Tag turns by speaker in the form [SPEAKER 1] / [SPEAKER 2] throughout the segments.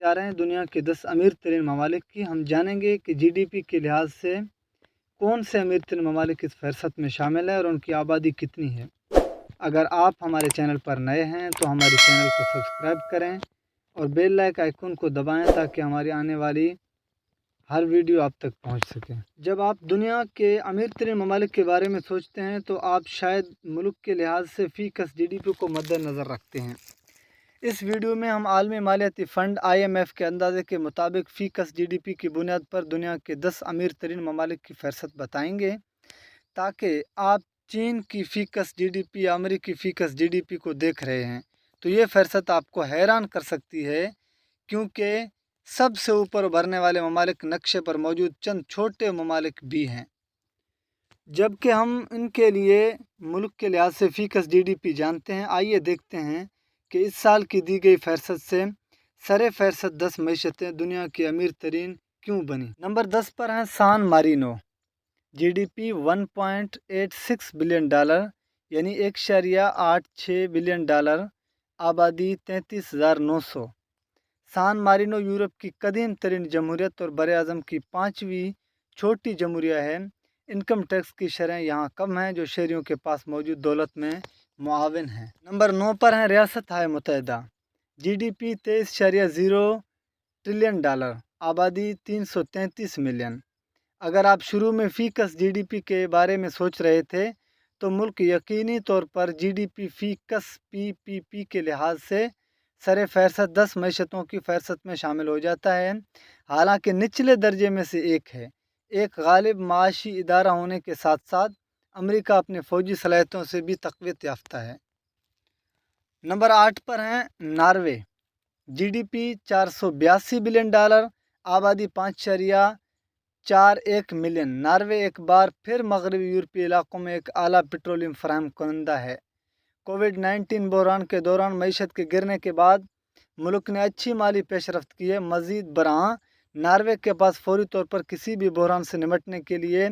[SPEAKER 1] जा रहे हैं दुनिया के 10 अमीर तरीन ममालिक की। हम जानेंगे कि जीडीपी के लिहाज से कौन से अमीर तरीन ममालिक इस फहरिस्त में शामिल है और उनकी आबादी कितनी है। अगर आप हमारे चैनल पर नए हैं तो हमारे चैनल को सब्सक्राइब करें और बेल लाइक आइकन को दबाएं ताकि हमारी आने वाली हर वीडियो आप तक पहुंच सके। जब आप दुनिया के अमीर तरीन ममालिक के बारे में सोचते हैं तो आप शायद मुल्क के लिहाज से फ़ीकस जीडीपी को मद्देनज़र रखते हैं। इस वीडियो में हम आलमी मालियाती फ़ंड IMF के अंदाजे के मुताबिक फ़ीकस जीडीपी की बुनियाद पर दुनिया के 10 अमीर तरीन ममालिक की फहरिस्त बताएंगे ताकि आप चीन की फ़ीकस जीडीपी या अमेरिकी फ़ीकस जीडीपी को देख रहे हैं तो ये फहरिस्त आपको हैरान कर सकती है, क्योंकि सबसे ऊपर उभरने वाले ममालिक नक्शे पर मौजूद चंद छोटे ममालिक भी हैं, जबकि हम इनके लिए मुल्क के लिहाज से फ़ीकस जीडीपी जानते हैं। आइए देखते हैं कि इस साल की दी गई फहरिस्त से सरे फहरिस्त 10 मईशतें दुनिया की अमीर तरीन क्यों बनी। नंबर 10 पर हैं सान मारिनो। जीडीपी $1.86 बिलियन यानी 1.86 बिलियन डॉलर, आबादी 33,900। सान मारिनो यूरोप की कदीम तरीन जमहूरियत और बर आज़म की 5वीं छोटी जमहूरिया है। इनकम टैक्स की शरह यहाँ कम है जो शहरियों के पास मौजूद दौलत में मुआविन है। नंबर 9 पर है रियासत हाय मुत्तहिदा। जीडीपी 23.0 ट्रिलियन डॉलर, आबादी 333 मिलियन। अगर आप शुरू में फ़ीकस जीडीपी के बारे में सोच रहे थे तो मुल्क यकीनी तौर पर जीडीपी फ़ीकस PPP के लिहाज से सरे फहरिस्त 10 मईशतों की फहरिस्त में शामिल हो जाता है। हालांकि निचले दर्जे में से एक है। एक गालिब माशी इदारा होने के साथ साथ अमेरिका अपने फ़ौजी सलाहियतों से भी तक़वियत याफ्ता है। नंबर 8 पर हैं नॉर्वे। जीडीपी 482 बिलियन डॉलर, आबादी 5.41 मिलियन। नॉर्वे एक बार फिर मगरबी यूरोपीय इलाकों में एक आला पेट्रोलियम फराहम करंदा है। कोविड-19 बहरान के दौरान मईशत के गिरने के बाद मुल्क ने अच्छी माली पेशरफ्त की है। मज़ीद बरआं नॉर्वे के पास फौरी तौर पर किसी भी बहरान से निपटने के लिए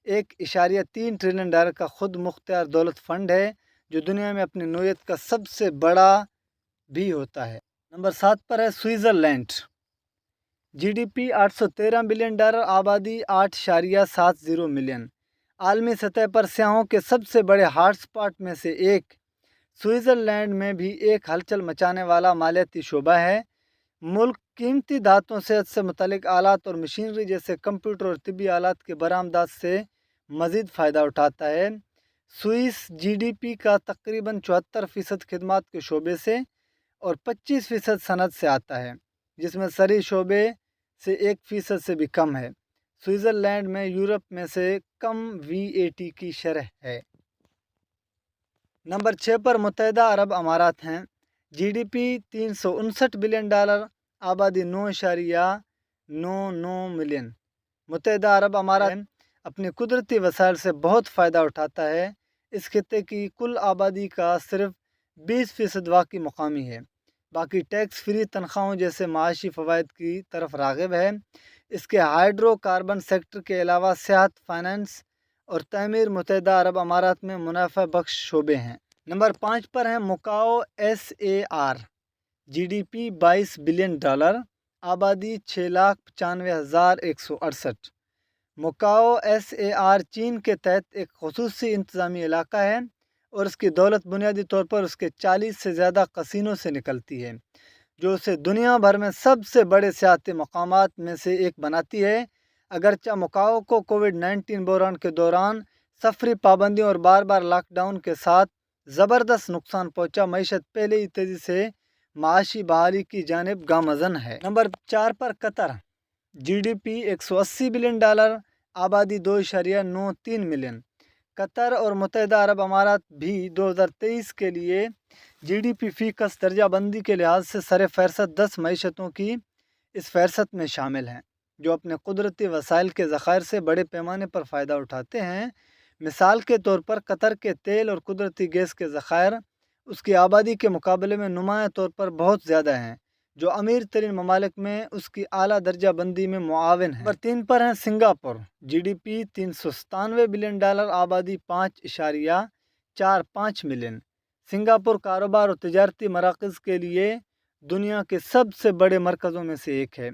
[SPEAKER 1] 1.3 ट्रिलियन डॉलर का खुद मुख्तियार दौलत फ़ंड है, जो दुनिया में अपनी नौयत का सबसे बड़ा भी होता है। नंबर 7 पर है स्विट्ज़रलैंड। जीडीपी 813 बिलियन डॉलर, आबादी 8.70 मिलियन। आलमी सतह पर सियाहों के सबसे बड़े हॉटस्पॉट में से एक स्विट्ज़रलैंड में भी एक हलचल मचाने वाला मालियाती शोबा है। मुल्क कीमती धातुओं सेहत से मुतल्लिक आलात और मशीनरी जैसे कंप्यूटर और तिब्बी आलात के बरामदात से मज़ीद फ़ायदा उठाता है। स्विस जीडीपी का तकरीबन 74% खिदमात के शोबे से और 25% सनत से आता है, जिसमें सरी शोबे से 1% से भी कम है। स्विट्ज़रलैंड में यूरोप में से कम VAT की शरह है। नंबर 6 पर मुत्तहिदा अरब अमारात हैं। जीडीपी 359 बिलियन डॉलर, आबादी 9.99 मिलियन। मुत्तहिदा अरब अमारात अपने कुदरती वसाइल से बहुत फ़ायदा उठाता है। इस खित्ते की कुल आबादी का सिर्फ 20% वाकई मुकामी है, बाकी टैक्स फ्री तनख्वाहों जैसे माशी फ़वाइद की तरफ राग़िब है। इसके हाइड्रोकार्बन सेक्टर के अलावा सेहत, फाइनेंस और तमीर मुत्तहिदा अरब अमारात में मुनाफा बख्श शोबे हैं। नंबर 5 पर है macaw SAR। GDP 22 billion dollar, आबादी 6,95,168। मुकाओ SAR चीन के तहत एक खुसूसी इंतज़ामी इलाका है और इसकी दौलत बुनियादी तौर पर उसके 40 से ज़्यादा कसीनों से निकलती है, जो उसे दुनिया भर में सबसे बड़े सियाहती मकामात में से एक बनाती है। अगरचे मुकाओ को कोविड-19 बहरान के दौरान सफरी पाबंदियों और बार बार लॉकडाउन के साथ ज़बरदस्त नुकसान पहुँचा, मईशत पहले ही तेज़ी से माशी बहाली की जानिब गामज़न है। नंबर 4 पर कतर। जीडीपी 180 बिलियन डॉलर, आबादी 2.93 मिलियन। कतर और मुत्तहिदा अरब अमारात भी 2023 के लिए जीडीपी फ़ीकस दर्जाबंदी के लिहाज से सरे फहरिस्त 10 मईशतों की इस फहरिस्त में शामिल हैं, जो अपने कुदरती वसाइल के ज़खायर से बड़े पैमाने पर फ़ायदा उठाते हैं। मिसाल के तौर पर कतर के तेल और कुदरती गैस के ज़खायर उसकी आबादी के मुकाबले में नुमायाँ तौर पर बहुत ज़्यादा हैं, जो अमीर तरीन ममालिक में उसकी आला दर्जा बंदी में मुआविन है। नंबर 3 पर हैं सिंगापुर। जीडीपी 397 बिलियन डॉलर, आबादी 5.45 मिलियन। सिंगापुर कारोबार और तजारती मराकज़ के लिए दुनिया के सबसे बड़े मरकज़ों में से एक है।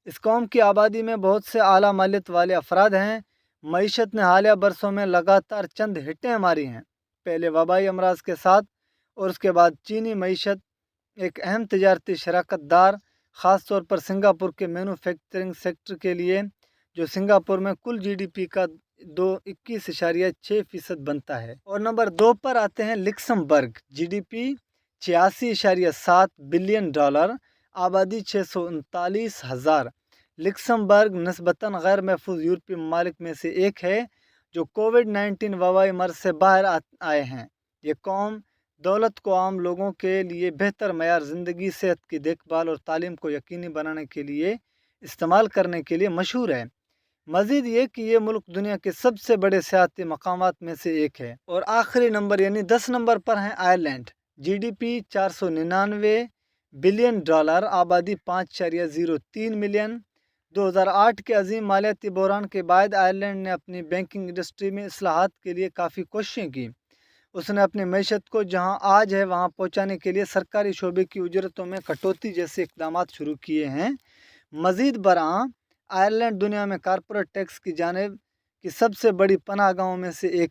[SPEAKER 1] इस कौम की आबादी में बहुत से आला मालियत वाले अफराद हैं। मईशत ने हालिया बरसों में लगातार चंद हिटें मारी हैं। पहले वबाई अमराज के साथ और उसके बाद चीनी मईशत एक अहम तजारती शराकत दार, ख़ास तौर पर सिंगापुर के मैन्युफैक्चरिंग सेक्टर के लिए, जो सिंगापुर में कुल GDP का 21.6% बनता है। और नंबर 2 पर आते हैं लक्समबर्ग, GDP 86.7 बिलियन डॉलर, आबादी 639,000। लक्समबर्ग निस्बतन गैर महफूज यूरोपीय ममालिक में से एक है जो कोविड-19 वबाई मर्ज से बाहर आए हैं। ये कौम दौलत को आम लोगों के लिए बेहतर मयार ज़िंदगी, सेहत की देखभाल और तालीम को यकीनी बनाने के लिए इस्तेमाल करने के लिए मशहूर है। मज़ीद ये कि ये मुल्क दुनिया के सबसे बड़े सियाती मकामात में से एक है। और आखिरी नंबर यानी 10 नंबर पर है आयरलैंड, GDP 499 बिलियन डॉलर, आबादी 5.03 मिलियन। 2008 के अजीम मालियाती बहरान के बाद आयरलैंड ने अपनी बैंकिंग इंडस्ट्री में इस्लाहात के लिए काफ़ी कोशिशें की। उसने अपनी मैशत को जहां आज है वहां पहुंचाने के लिए सरकारी शोबे की उजरतों में कटौती जैसे इक़दाम शुरू किए हैं। मज़ीद बरआं आयरलैंड दुनिया में कॉरपोरेट टैक्स की जानिब की सबसे बड़ी पनाहगाहों में से एक